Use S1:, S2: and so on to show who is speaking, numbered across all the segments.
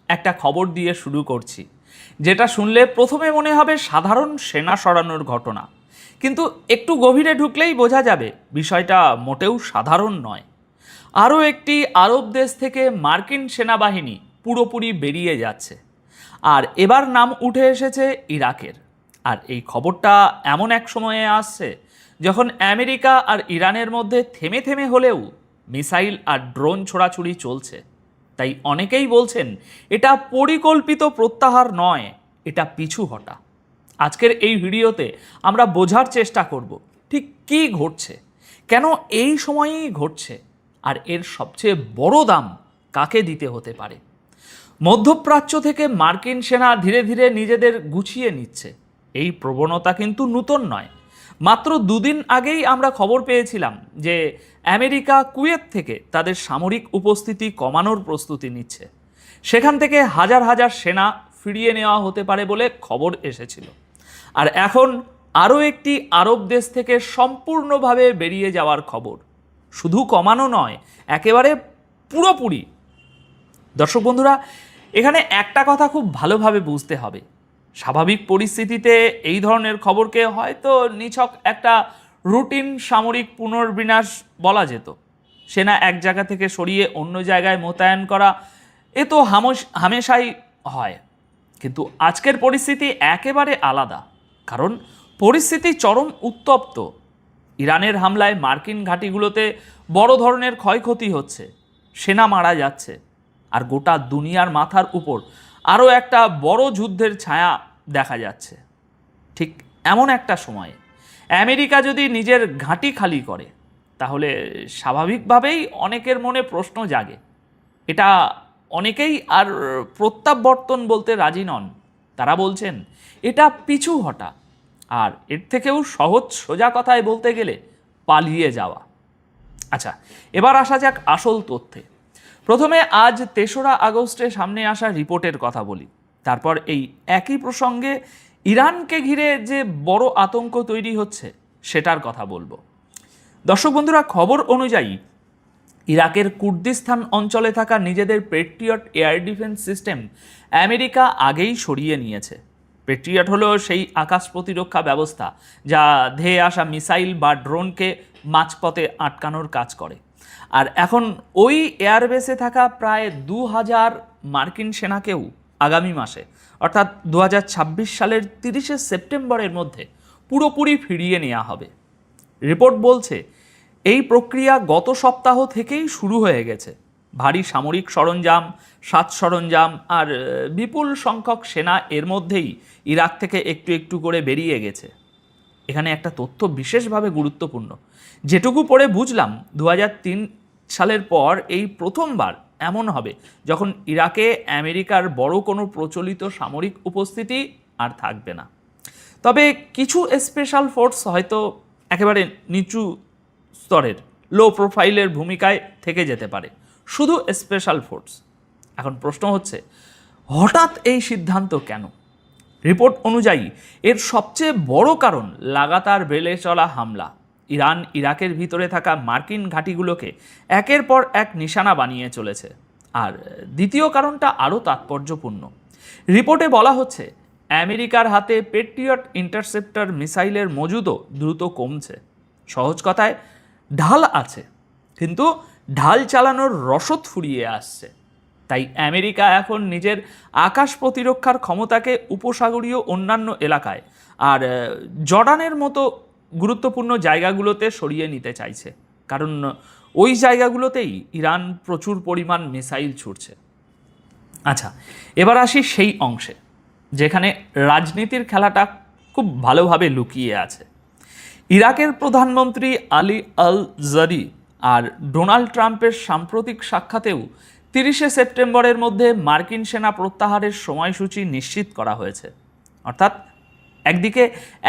S1: একটা খবর দিয়ে শুরু করছি, যেটা শুনলে প্রথমে মনে হবে সাধারণ সেনা সরানোর ঘটনা, কিন্তু একটু গভীরে ঢুকলেই বোঝা যাবে বিষয়টা মোটেও সাধারণ নয়। আরও একটি আরব দেশ থেকে মার্কিন সেনাবাহিনী পুরোপুরি বেরিয়ে যাচ্ছে, আর এবার নাম উঠে এসেছে ইরাকের। আর এই খবরটা এমন এক সময়ে আসছে যখন আমেরিকা আর ইরানের মধ্যে থেমে থেমে হলেও মিসাইল আর ড্রোন ছোড়াছুড়ি চলছে। তাই অনেকেই বলছেন এটা পরিকল্পিত প্রত্যাহার নয়, এটা পিছু হটা। আজকের এই ভিডিওতে আমরা বোঝার চেষ্টা করব ঠিক কী ঘটছে, কেন এই সময়েই ঘটছে, আর এর সবচেয়ে বড় দাম কাকে দিতে হতে পারে। মধ্যপ্রাচ্য থেকে মার্কিন সেনা ধীরে ধীরে নিজেদের গুছিয়ে নিচ্ছে, এই প্রবণতা কিন্তু নতুন নয়। মাত্র দুদিন আগেই আমরা খবর পেয়েছিলাম যে আমেরিকা কুয়েত থেকে তাদের সামরিক উপস্থিতি কমানোর প্রস্তুতি নিচ্ছে। সেখান থেকে হাজার হাজার সেনা ফিরিয়ে নেওয়া হতে পারে বলে খবর এসেছিল। আর এখন আরও একটি আরব দেশ থেকে সম্পূর্ণভাবে বেরিয়ে যাওয়ার খবর। শুধু কমানো নয়, একেবারে পুরোপুরি। দর্শক বন্ধুরা, এখানে একটা কথা খুব ভালোভাবে বুঝতে হবে। স্বাভাবিক পরিস্থিতিতে এই ধরনের খবরকে হয়তো নিছক একটা রুটিন সামরিক পুনর্বিন্যাস বলা যেত। সেনা এক জায়গা থেকে সরিয়ে অন্য জায়গায় মোতায়েন করা এ তো হামেশাই হয়, কিন্তু আজকের পরিস্থিতি একেবারে আলাদা। কারণ পরিস্থিতি চরম উত্তপ্ত। ইরানের হামলায় মার্কিন ঘাঁটিগুলোতে বড় ধরনের ক্ষয়ক্ষতি হচ্ছে, সেনা মারা যাচ্ছে, আর গোটা দুনিয়ার মাথার উপর আরও একটা বড় যুদ্ধের ছায়া দেখা যাচ্ছে। ঠিক এমন একটা সময়ে আমেরিকা যদি নিজের ঘাঁটি খালি করে, তাহলে স্বাভাবিকভাবেই অনেকের মনে প্রশ্ন জাগে। এটা অনেকেই আর প্রত্যাবর্তন বলতে রাজি নন। তারা বলছেন এটা পিছু হটা, আর এর থেকেও সহজ সোজা কথায় বলতে গেলে পালিয়ে যাওয়া। আচ্ছা, এবার আসা যাক আসল তথ্যে। প্রথমে আজ ৩রা আগস্টে সামনে আসা রিপোর্টের কথা বলি, তারপর এই একই প্রসঙ্গে ইরানকে ঘিরে যে বড় আতঙ্ক তৈরি হচ্ছে সেটার কথা বলবো। দর্শক বন্ধুরা, খবর অনুযায়ী ইরাকের কুর্দিস্তান অঞ্চলে থাকা নিজেদের patriot air defence system America আগেই সরিয়ে নিয়েছে। পেট্রিয়ট হলো সেই আকাশ প্রতিরক্ষা ব্যবস্থা যা ধেয়ে আসা মিসাইল বা ড্রোনকে মাঝপথে আটকানোর কাজ করে। আর এখন ওই এয়ারবেসে থাকা প্রায় ২০০০ মার্কিন সেনাকেও আগামী মাসে অর্থাৎ ২০২৬ সালের ৩০শে সেপ্টেম্বরের মধ্যে পুরোপুরি ফিরিয়ে নেওয়া হবে। রিপোর্ট বলছে এই প্রক্রিয়া গত সপ্তাহ থেকেই শুরু হয়ে গেছে। ভারী সামরিক সরঞ্জাম, সাজ সরঞ্জাম আর বিপুল সংখ্যক সেনা এর মধ্যেই ইরাক থেকে একটু একটু করে বেরিয়ে গেছে। এখানে একটা তথ্য বিশেষভাবে গুরুত্বপূর্ণ, যেটুকু পড়ে বুঝলাম ২০০৩ সালের পর এই প্রথমবার এমন হবে যখন ইরাকে আমেরিকার বড় কোনো প্রচলিত সামরিক উপস্থিতি আর থাকবে না। তবে কিছু স্পেশাল ফোর্স হয়তো একেবারে নিচু স্তরের লো প্রোফাইলের ভূমিকায় থেকে যেতে পারে, শুধু স্পেশাল ফোর্স। এখন প্রশ্ন হচ্ছে, হঠাৎ এই সিদ্ধান্ত কেন? রিপোর্ট অনুযায়ী এর সবচেয়ে বড় কারণ লাগাতার বেড়ে চলা হামলা। ইরান ইরাকের ভিতরে থাকা মার্কিন ঘাঁটিগুলোকে একের পর এক নিশানা বানিয়ে চলেছে। আর দ্বিতীয় কারণটা আরও তাৎপর্যপূর্ণ। রিপোর্টে বলা হচ্ছে আমেরিকার হাতে পেট্রিয়ট ইন্টারসেপ্টর মিসাইলের মজুদও দ্রুত কমছে। সহজ কথায়, ঢাল আছে, কিন্তু ঢাল চালানোর রসদ ফুরিয়ে আসছে। তাই আমেরিকা এখন নিজের আকাশ প্রতিরক্ষার ক্ষমতাকে উপসাগরীয় অন্যান্য এলাকায় আর জর্ডানের মতো গুরুত্বপূর্ণ জায়গাগুলোতে সরিয়ে নিতে চাইছে, কারণ ওই জায়গাগুলোতেই ইরান প্রচুর পরিমাণ মিসাইল ছুড়ছে। আচ্ছা, এবার আসি সেই অংশে যেখানে রাজনীতির খেলাটা খুব ভালোভাবে লুকিয়ে আছে। ইরাকের প্রধানমন্ত্রী আলী আল জারি আর ডোনাল্ড ট্রাম্পের সাম্প্রতিক সাক্ষাতেও ৩০শে সেপ্টেম্বরের মধ্যে মার্কিন সেনা প্রত্যাহারের সময়সূচি নিশ্চিত করা হয়েছে। অর্থাৎ একদিকে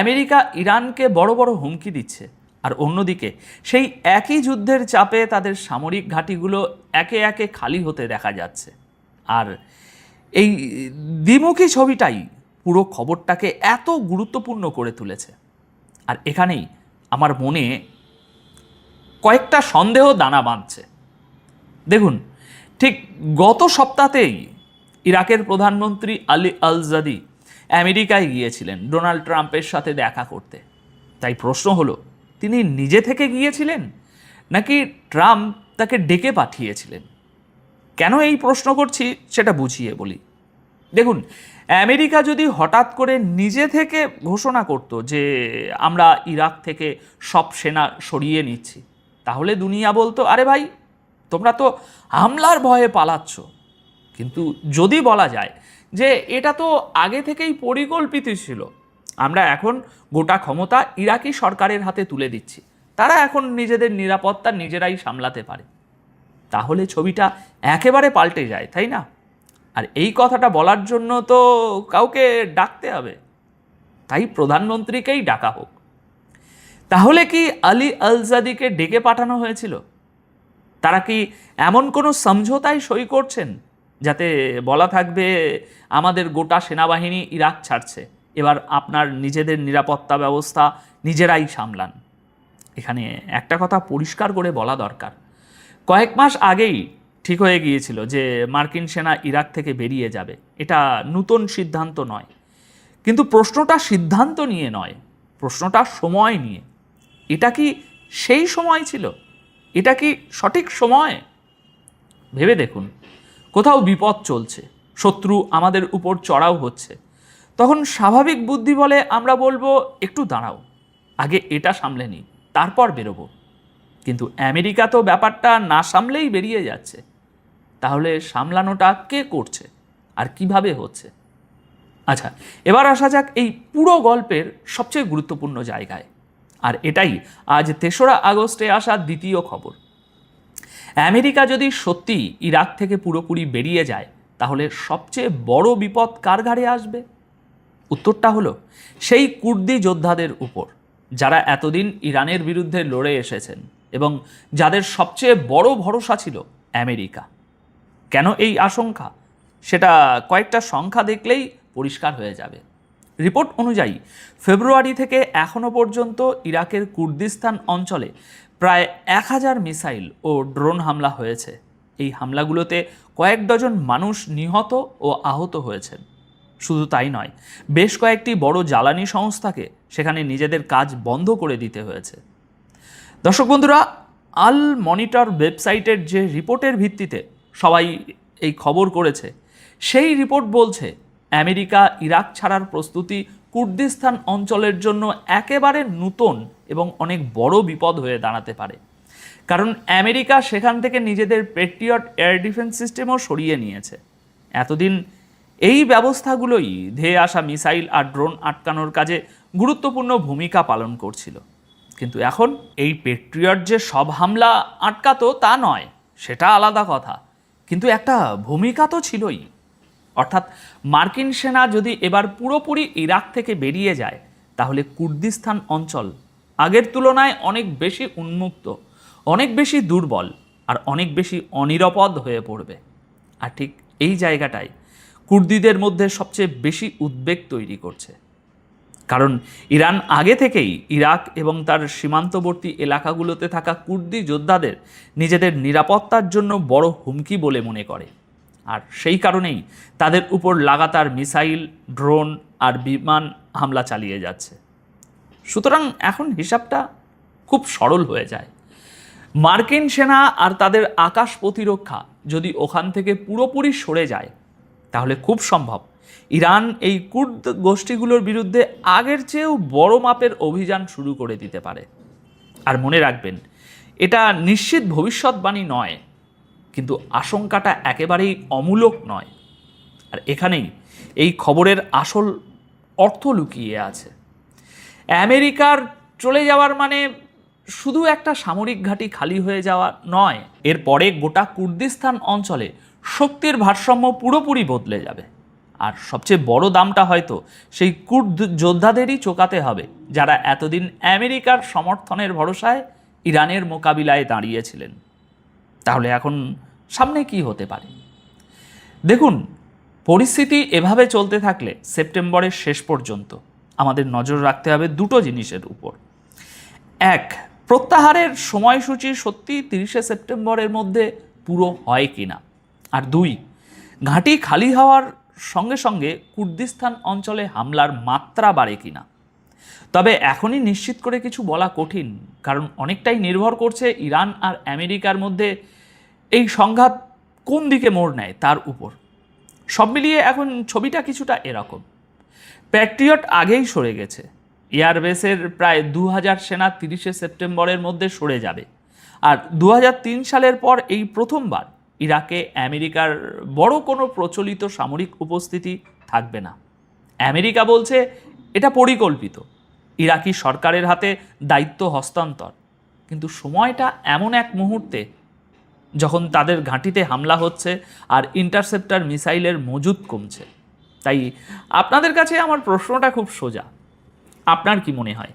S1: আমেরিকা ইরানকে বড় বড় হুমকি দিচ্ছে, আর অন্যদিকে সেই একই যুদ্ধের চাপে তাদের সামরিক ঘাঁটিগুলো একে একে খালি হতে দেখা যাচ্ছে। আর এই দ্বিমুখী ছবিটাই পুরো খবরটাকে এত গুরুত্বপূর্ণ করে তুলেছে। আর এখানেই আমার মনে কয়েকটা সন্দেহ দানা বাঁধছে। দেখুন, ঠিক গত সপ্তাহতেই ইরাকের প্রধানমন্ত্রী আলী আল জাদি আমেরিকায় গিয়েছিলেন ডোনাল্ড ট্রাম্পের সাথে দেখা করতে। তাই প্রশ্ন হলো, তিনি নিজে থেকে গিয়েছিলেন নাকি ট্রাম্প তাকে ডেকে পাঠিয়েছিলেন? কেন এই প্রশ্ন করছি সেটা বুঝিয়ে বলি। দেখুন, আমেরিকা যদি হঠাৎ করে নিজে থেকে ঘোষণা করত যে আমরা ইরাক থেকে সব সেনা সরিয়ে নিচ্ছি, তাহলে দুনিয়া বলতো, আরে ভাই, তোমরা তো হামলার ভয়ে পালাচ্ছ। কিন্তু যদি বলা যায় যে এটা তো আগে থেকেই পরিকল্পিত ছিল, আমরা এখন গোটা ক্ষমতা ইরাকি সরকারের হাতে তুলে দিচ্ছি, তারা এখন নিজেদের নিরাপত্তা নিজেরাই সামলাতে পারে, তাহলে ছবিটা একেবারে পাল্টে যায়, তাই না? আর এই কথাটা বলার জন্য তো কাউকে ডাকতে হবে, তাই প্রধানমন্ত্রীকেই ডাকা হোক। তাহলে কি আলী আল জাদিকে ডেকে পাঠানো হয়েছিল? তারা কি এমন কোনো সমঝোতায় সই করছেন যাতে বলা থাকবে আমাদের গোটা সেনাবাহিনী ইরাক ছাড়ছে, এবার আপনার নিজেদের নিরাপত্তা ব্যবস্থা নিজেরাই সামলান? এখানে একটা কথা পরিষ্কার করে বলা দরকার, কয়েক মাস আগেই ঠিক হয়ে গিয়েছিল যে মার্কিন সেনা ইরাক থেকে বেরিয়ে যাবে। এটা নতুন সিদ্ধান্ত নয়, কিন্তু প্রশ্নটা সিদ্ধান্ত নিয়ে নয়, প্রশ্নটা সময় নিয়ে। এটা কি সেই সময় ছিল? এটা কি সঠিক সময়? ভেবে দেখুন, কোথাও বিপদ চলছে, শত্রু আমাদের উপর চড়াও হচ্ছে, তখন স্বাভাবিক বুদ্ধি বলে আমরা বলবো একটু দাঁড়াও, আগে এটা সামলে নিই, তারপর বেরোবো। কিন্তু আমেরিকা তো ব্যাপারটা না সামলেই বেরিয়ে যাচ্ছে। তাহলে সামলানোটা কে করছে আর কিভাবে হচ্ছে? আচ্ছা, এবার আসা যাক এই পুরো গল্পের সবচেয়ে গুরুত্বপূর্ণ জায়গায়। আর এটাই আজ ৩রা আগস্টে আসা দ্বিতীয় খবর। আমেরিকা যদি সত্যি ইরাক থেকে পুরোপুরি বেরিয়ে যায়, তাহলে সবচেয়ে বড় বিপদ কার ঘাড়ে আসবে? উত্তরটা হলো সেই কুর্দি যোদ্ধাদের উপর, যারা এতদিন ইরানের বিরুদ্ধে লড়ে এসেছেন এবং যাদের সবচেয়ে বড় ভরসা ছিল আমেরিকা। কেন এই আশঙ্কা, সেটা কয়েকটা সংখ্যা দেখলেই পরিষ্কার হয়ে যাবে। রিপোর্ট অনুযায়ী ফেব্রুয়ারি থেকে এখনও পর্যন্ত ইরাকের কুর্দিস্তান অঞ্চলে প্রায় 1000 মিসাইল ও ড্রোন হামলা হয়েছে। এই হামলাগুলোতে কয়েক ডজন মানুষ নিহত ও আহত হয়েছেন। শুধু তাই নয়, বেশ কয়েকটি বড় জ্বালানি সংস্থাকে সেখানে নিজেদের কাজ বন্ধ করে দিতে হয়েছে। দর্শক বন্ধুরা, আল মনিটর ওয়েবসাইটের যে রিপোর্টের ভিত্তিতে সবাই এই খবর করেছে, সেই রিপোর্ট বলছে আমেরিকা ইরাক ছাড়ার প্রস্তুতি কুর্দিস্তান অঞ্চলের জন্য একেবারে নতুন এবং অনেক বড় বিপদ হয়ে দাঁড়াতে পারে। কারণ আমেরিকা সেখান থেকে নিজেদের পেট্রিয়ট এয়ার ডিফেন্স সিস্টেমও সরিয়ে নিয়েছে। এতদিন এই ব্যবস্থাগুলোই ধেয়ে আসা মিসাইল আর ড্রোন আটকানোর কাজে গুরুত্বপূর্ণ ভূমিকা পালন করছিল। কিন্তু এখন এই পেট্রিয়ট যে সব হামলা আটকাতো তা নয়, সেটা আলাদা কথা, কিন্তু একটা ভূমিকা তো ছিলই। অর্থাৎ মার্কিন সেনা যদি এবার পুরোপুরি ইরাক থেকে বেরিয়ে যায়, তাহলে কুর্দিস্তান অঞ্চল আগের তুলনায় অনেক বেশি উন্মুক্ত, অনেক বেশি দুর্বল আর অনেক বেশি অনিরাপদ হয়ে পড়বে। আর ঠিক এই জায়গাটাই কুর্দিদের মধ্যে সবচেয়ে বেশি উদ্বেগ তৈরি করছে। কারণ ইরান আগে থেকেই ইরাক এবং তার সীমান্তবর্তী এলাকাগুলোতে থাকা কুর্দি যোদ্ধাদের নিজেদের নিরাপত্তার জন্য বড় হুমকি বলে মনে করে। আর সেই কারণেই তাদের উপর লাগাতার মিসাইল, ড্রোন আর বিমান হামলা চালিয়ে যাচ্ছে। সুতরাং এখন হিসাবটা খুব সরল হয়ে যায়। মার্কিন সেনা আর তাদের আকাশ প্রতিরক্ষা যদি ওখান থেকে পুরোপুরি সরে যায়, তাহলে খুব সম্ভব ইরান এই কুর্দ গোষ্ঠীগুলোর বিরুদ্ধে আগের চেয়েও বড় মাপের অভিযান শুরু করে দিতে পারে। আর মনে রাখবেন, এটা নিশ্চিত ভবিষ্যৎবাণী নয়, কিন্তু আশঙ্কাটা একেবারেই অমূলক নয়। আর এখানেই এই খবরের আসল অর্থ লুকিয়ে আছে। আমেরিকার চলে যাওয়ার মানে শুধু একটা সামরিক ঘাঁটি খালি হয়ে যাওয়া নয়, এরপরে গোটা কুর্দিস্তান অঞ্চলে শক্তির ভারসাম্য পুরোপুরি বদলে যাবে। আর সবচেয়ে বড় দামটা হয়তো সেই কুর্দ যোদ্ধাদেরই চোকাতে হবে, যারা এতদিন আমেরিকার সমর্থনের ভরসায় ইরানের মোকাবিলায় দাঁড়িয়েছিলেন। তাহলে এখন সামনে কি হতে পারে? দেখুন, পরিস্থিতি এভাবে চলতে থাকলে সেপ্টেম্বরের শেষ পর্যন্ত আমাদের নজর রাখতে হবে দুটো জিনিসের উপর। এক, প্রত্যাহারের সময়সূচি সত্যি 30শে সেপ্টেম্বরের মধ্যে পুরো হয় কিনা। আর দুই, ঘাঁটি খালি হওয়ার সঙ্গে সঙ্গে কুর্দিস্তান অঞ্চলে হামলার মাত্রা বাড়ে কিনা, তবে এখনই নিশ্চিত করে কিছু বলা কঠিন, কারণ অনেকটাই নির্ভর করছে ইরান আর আমেরিকার মধ্যে এই সংঘাত কোন দিকে মোড় নেয় তার উপর। সব মিলিয়ে এখন ছবিটা কিছুটা এরকম। প্যাট্রিয়ট আগেই সরে গেছে, এয়ারবেসের প্রায় 2000 সেনা 30শে সেপ্টেম্বরের মধ্যে সরে যাবে, আর 2003 সালের পর এই প্রথমবার ইরাকে আমেরিকার বড় কোনো প্রচলিত সামরিক উপস্থিতি থাকবে না। আমেরিকা বলছে এটা পরিকল্পিত, ইরাকি সরকারের হাতে দায়িত্ব হস্তান্তর। কিন্তু সময়টা এমন এক মুহূর্তে যখন তাদের ঘাঁটিতে হামলা হচ্ছে আর ইন্টারসেপ্টর মিসাইলের মজুদ কমছে। তাই আপনাদের কাছে আমার প্রশ্নটা খুব সোজা, আপনার কি মনে হয়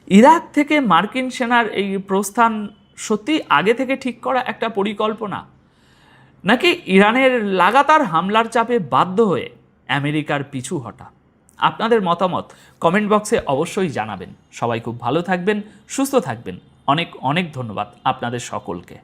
S1: ইরাক থেকে মার্কিন সেনার এই প্রস্থান সত্যি আগে থেকে ঠিক করা একটা পরিকল্পনা, নাকি ইরানের লাগাতার হামলার চাপে বাধ্য হয়ে আমেরিকার পিছু হটা? আপনাদের মতামত কমেন্ট বক্সে অবশ্যই জানাবেন। সবাই খুব ভালো থাকবেন, সুস্থ থাকবেন। অনেক অনেক ধন্যবাদ আপনাদের সকলকে।